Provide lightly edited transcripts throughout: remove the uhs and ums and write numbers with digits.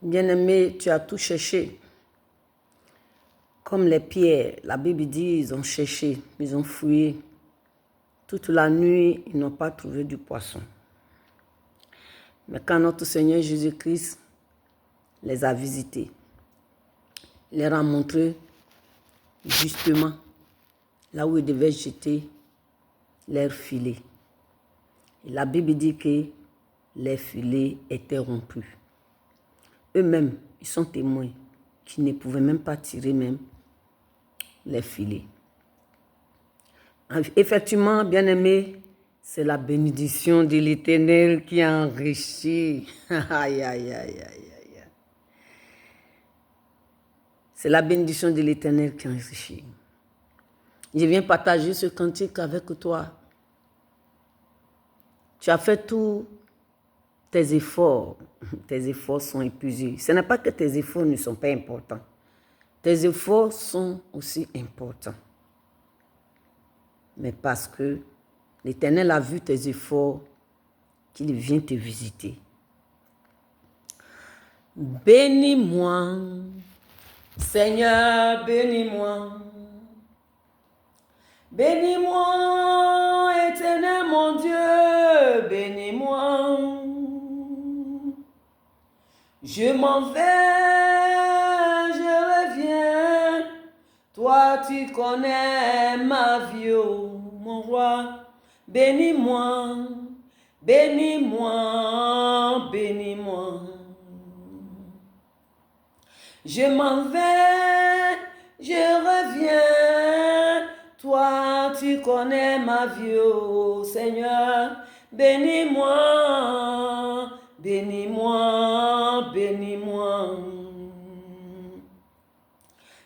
Bien-aimé, tu as tout cherché. Comme les pierres, la Bible dit, ils ont cherché, ils ont fouillé. Toute la nuit, ils n'ont pas trouvé du poisson. Mais quand notre Seigneur Jésus-Christ les a visités, il leur a montré justement là où ils devaient jeter leurs filets. Et la Bible dit que les filets étaient rompus. Eux-mêmes, ils sont témoins qu'ils ne pouvaient même pas tirer même les filets. Effectivement, bien-aimé, c'est la bénédiction de l'Éternel qui enrichit. Aïe, aïe, aïe, aïe, aïe. C'est la bénédiction de l'Éternel qui enrichit. Je viens partager ce cantique avec toi. Tu as fait tous tes efforts. Tes efforts sont épuisés. Ce n'est pas que tes efforts ne sont pas importants. Tes efforts sont aussi importants. Mais parce que l'Éternel a vu tes efforts, qu'il vient te visiter. Bénis-moi, Seigneur, bénis-moi. Bénis-moi, Éternel mon Dieu, bénis-moi. Je m'en vais, je reviens. Toi, tu connais ma vie, oh, mon roi. Bénis-moi, bénis-moi, bénis-moi. Je m'en vais, je reviens. Toi, tu connais ma vie, oh Seigneur. Bénis-moi, bénis-moi, bénis-moi.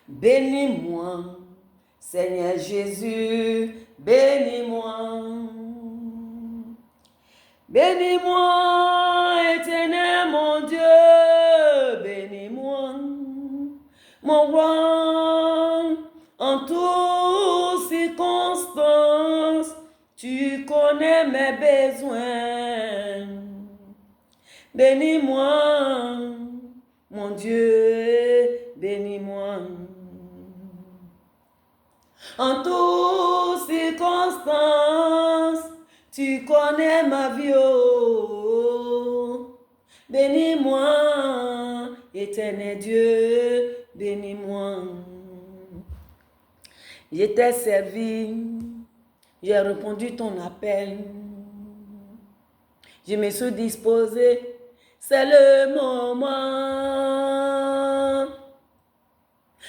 Bénis-moi, Seigneur Jésus, bénis-moi. Bénis-moi, Éternel mon Dieu, bénis-moi. Mon roi, en toutes circonstances, tu connais mes besoins. Bénis-moi, mon Dieu, bénis-moi. En toutes circonstances, tu connais ma vie. Oh. Bénis-moi, Éternel Dieu, bénis-moi. Je t'ai servi, j'ai répondu ton appel. Je me suis disposé, c'est le moment.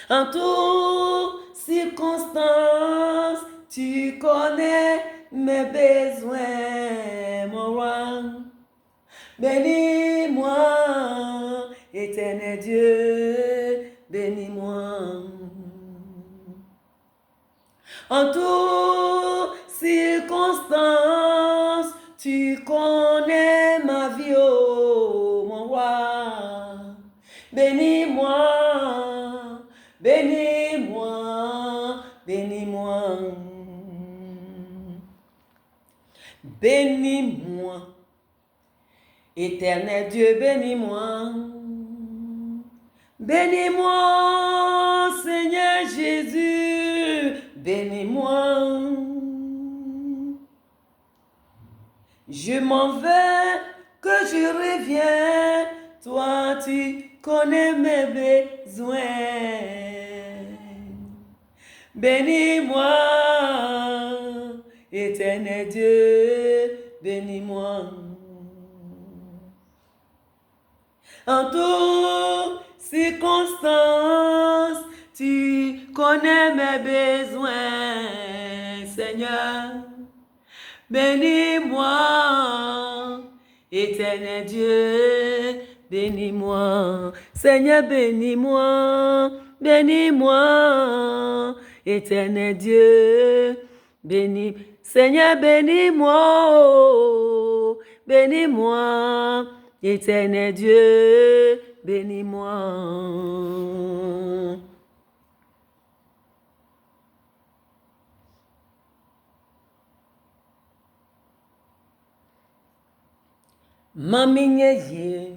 En toutes circonstances, tu connais mes besoins, mon roi. Bénis-moi, Éternel Dieu, bénis-moi. En toutes circonstances, tu connais ma vie, oh, mon roi. Bénis-moi, bénis-moi, bénis-moi. Bénis-moi, Éternel Dieu, bénis-moi. Bénis-moi, Seigneur Jésus, bénis-moi. Je m'en vais, que je reviens, toi tu connais mes besoins. Bénis-moi, Éternel Dieu, bénis-moi. En toutes circonstances, tu connais mes besoins, Seigneur. Bénis-moi, Éternel Dieu, bénis-moi. Seigneur, bénis-moi, bénis-moi, Éternel Dieu, bénis. Seigneur, bénis-moi, oh, bénis-moi, Éternel Dieu, bénis-moi. Mami nyeye,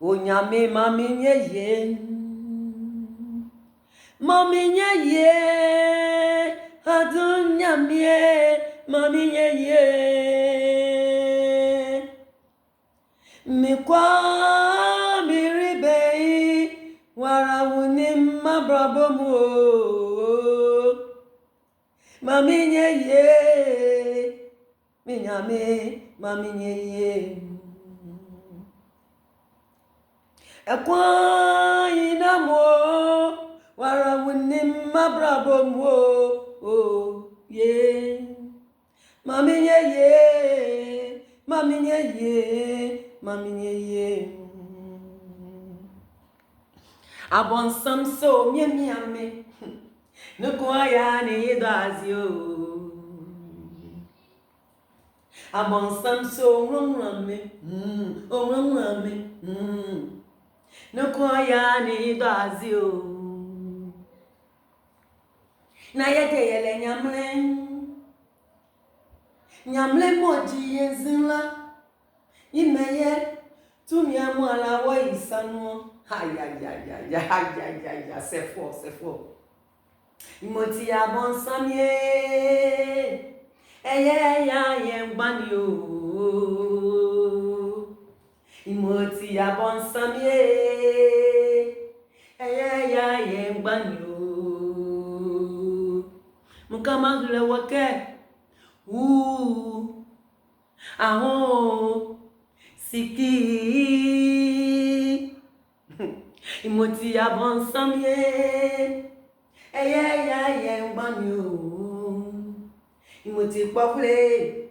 Onyame mami nye mami nye adunyamie mami nye mikwa miribei warawuni mabrabomu mami nye minyame mami nye Ekwa inamo warawuni mabrabomu ye mami ye mami ye mami ye abonsam so miamiame nukwa ya ni dazio abonsam so rumrame rumrame nukwa ya ni dazio na yete yele nyamle moji yezila imeye tumia mwala wa isanu ya c'est fort imoti ya bonsamye eye ya yengbani o imoti ya bonsamye eye ya yengbani o mukamazule wake ahon siki imoti ya bonsamye eye ya yengbani o imoti pafule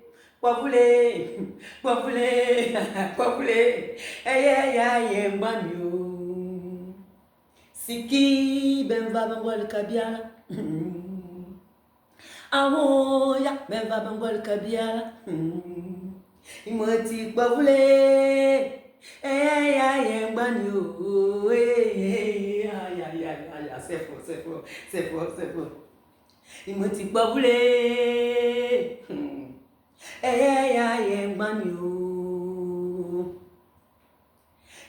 eye ya yengbani o siki benva bangwal kabiala ya benva bangwal kabiala imoti pafule eye ya yengbani o c'est fort imoti pafule eye ya yengbani o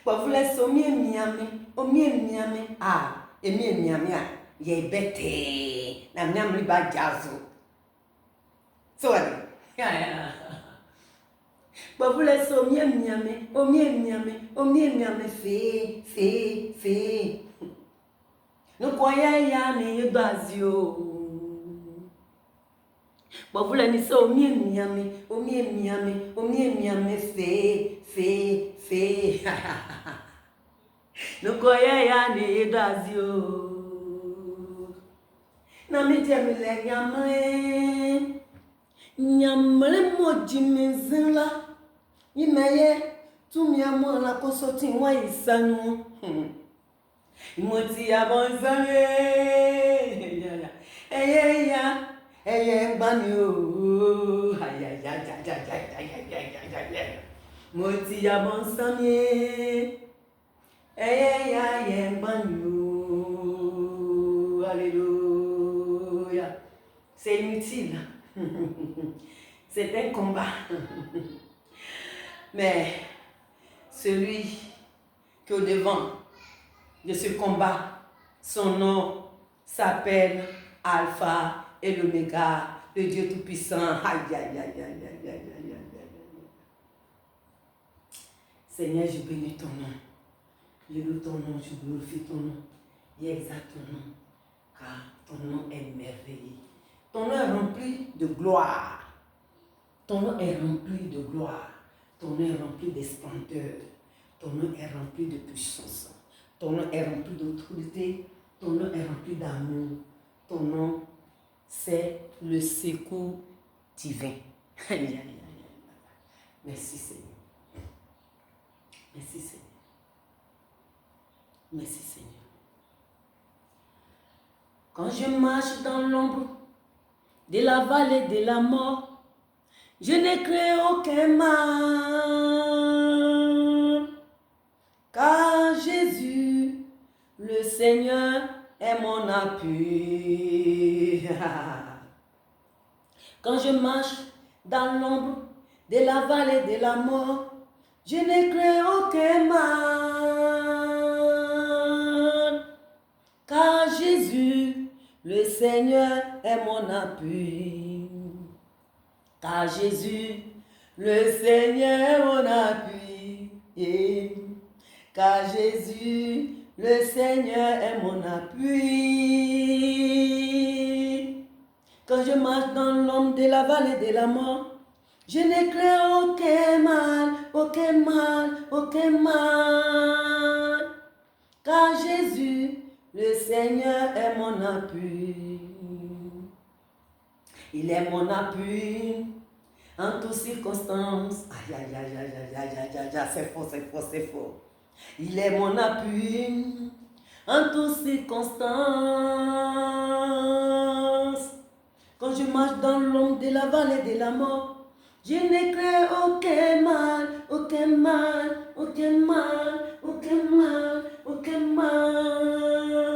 pafule so miamiame emiamiame ye bete na miamri ba jazo so pafule so miamiame fe no koya ya ni dazio pafule ni so miamiame fe no koya ya ni dazio na mi jemile nyamle moji mezila imeye tumia mwala kosoti wa isanu imoti abonzame eye gbani o moti abonzame eye gbani o alléluia. C'est inutile. C'est un combat. Mais celui qui est au devant de ce combat, son nom s'appelle Alpha et l'Oméga, le Dieu Tout-Puissant. Seigneur, je bénis ton nom. Je loue ton nom, je glorifie ton nom. J'exalte ton nom, car ton nom est merveilleux. Ton nom est rempli de gloire. Ton nom est rempli de gloire. Ton nom est rempli de splendeur. Ton nom est rempli de puissance. Ton nom est rempli d'autorité. Ton nom est rempli d'amour. Ton nom, c'est le secours divin. Merci Seigneur. Merci Seigneur. Merci Seigneur. Quand je marche dans l'ombre de la vallée de la mort, je ne crains aucun mal, car Jésus, le Seigneur, est mon appui. Quand je marche dans l'ombre de la vallée de la mort, Je ne crains aucun mal, car Jésus, le Seigneur, est mon appui. Car Jésus, le Seigneur est mon appui. Car Jésus, le Seigneur est mon appui. Quand je marche dans l'ombre de la vallée de la mort, je ne crains aucun mal, aucun mal, aucun mal. Car Jésus, le Seigneur est mon appui. Il est mon appui en toutes circonstances. Aïe, aïe, aïe, aïe, aïe, aïe, aïe, aïe, aïe, c'est faux, c'est faux, c'est faux. Il est mon appui en toutes circonstances. Quand je marche dans l'ombre de la vallée de la mort, je ne crains aucun mal, aucun mal, aucun mal, aucun mal, aucun mal.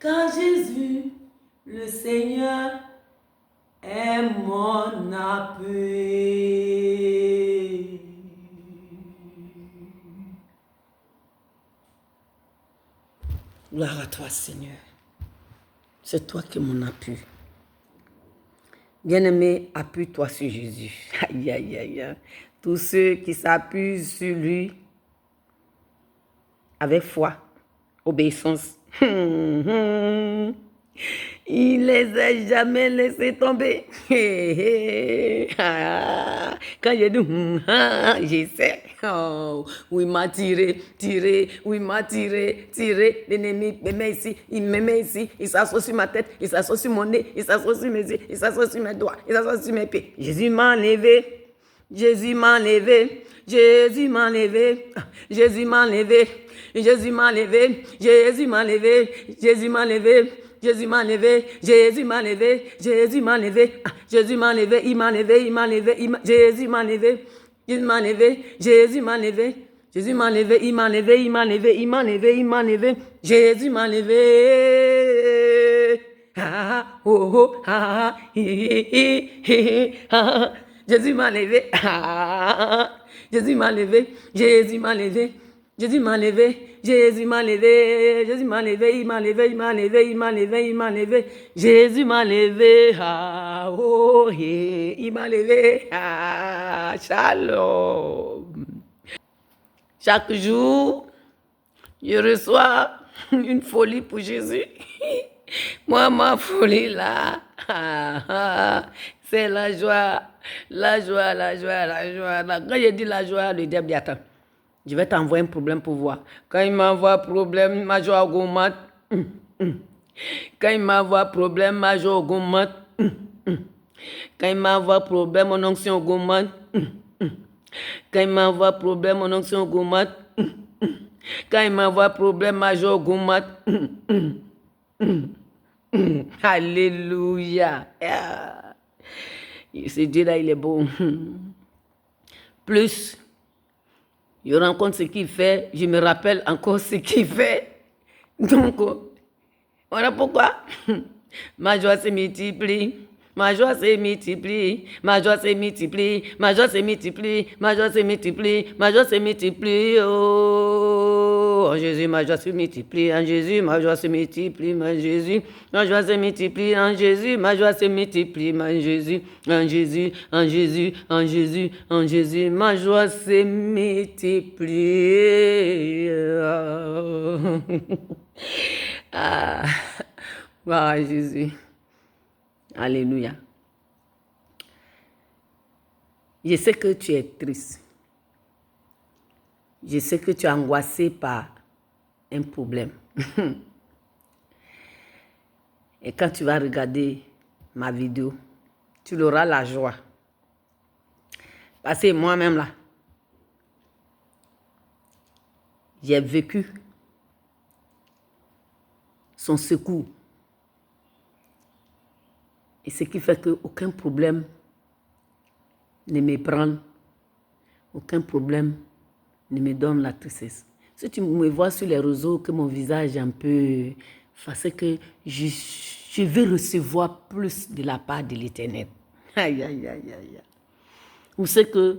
Car Jésus, le Seigneur, est mon appui. Gloire à toi, Seigneur. C'est toi qui m'en appuie. Bien-aimé, appuie-toi sur Jésus. Aïe, aïe, aïe, aïe. Tous ceux qui s'appuient sur lui avec foi, obéissance, il les a jamais laissés tomber. Quand j'ai dit, je sais. Oh, où il m'a tiré, où il m'a tiré. L'ennemi me met ici, il me met ici, il s'assoit sur ma tête, il s'assoit sur mon nez, il s'assoit sur mes yeux, il s'assoit sur mes doigts, il s'assoit sur mes pieds. Jésus m'a enlevé, Jésus m'a enlevé, Jésus m'a enlevé, Jésus m'a enlevé, Jésus m'a enlevé, Jésus m'a enlevé, Jésus m'a enlevé. Jésus m'a enlevé, Jésus m'a enlevé, Jésus m'a enlevé, Jésus m'a enlevé, il m'a enlevé, il m'a enlevé, Jésus m'a enlevé, Jésus m'a enlevé, Jésus m'a enlevé, Jésus m'a enlevé, il m'a enlevé, il m'a enlevé, il m'a enlevé, il m'a enlevé, Jésus m'a enlevé. Ah, oh, oh, ah, ah, Jésus m'a enlevé, Jésus m'a enlevé, Jésus m'a enlevé. Jésus m'a enlevé, Jésus m'a enlevé, Jésus m'a enlevé, il m'a enlevé, il m'a enlevé, il m'a enlevé, il m'a enlevé, Jésus m'a enlevé, ah, oh, il m'a enlevé, ah, shalom. Chaque jour, je reçois une folie pour Jésus. Moi, ma folie là, c'est la joie, la joie, la joie, la joie. Quand je dis la joie, le diable dit attends. Je vais t'envoyer un problème pour voir. Quand il m'envoie problème, ma joie augmente. Quand il m'envoie problème, ma joie augmente. Quand il m'envoie problème, mon onction augmente. Quand il m'envoie problème, mon onction augmente. Quand il m'envoie problème, ma joie augmente. Alléluia. Ce Dieu-là, il est bon. Plus je rencontre ce qu'il fait, je me rappelle encore ce qu'il fait. Donc, voilà pourquoi ma joie se multiplie, ma joie se multiplie, ma joie se multiplie, ma joie se multiplie, ma joie se multiplie, ma joie se multiplie. Oh, en Jésus, ma joie se multiplie, en Jésus, ma joie se multiplie, en Jésus, ma joie se multiplie, en Jésus, ma joie se multiplie, en Jésus, en Jésus, en Jésus, en Jésus, en Jésus, ma joie se multiplie. Ah, gloire à Jésus. Alléluia. Je sais que tu es triste. Je sais que tu es angoissé par un problème. Et quand tu vas regarder ma vidéo, tu auras la joie. Parce que moi-même là, j'ai vécu son secours. Et ce qui fait qu'aucun problème ne me prend, aucun problème ne me donne la tristesse. Si tu me vois sur les réseaux, que mon visage est un peu... Parce que je veux recevoir plus de la part de l'Éternel. Aïe, aïe, aïe, aïe. Vous savez que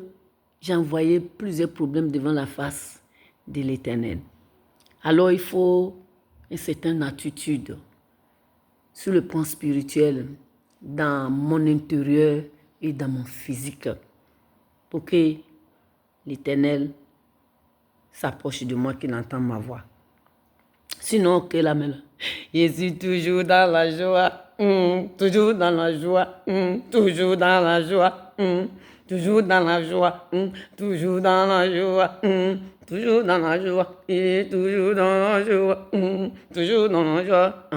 j'ai envoyé plusieurs problèmes devant la face de l'Éternel. Alors il faut une certaine attitude sur le plan spirituel, dans mon intérieur et dans mon physique, pour que l'Éternel s'approche de moi, qu'il entende ma voix. Sinon, que la main. Je suis toujours dans la joie, toujours dans la joie, toujours dans la joie, toujours dans la joie, toujours dans la joie, toujours dans la joie, et toujours dans la joie, toujours dans la joie.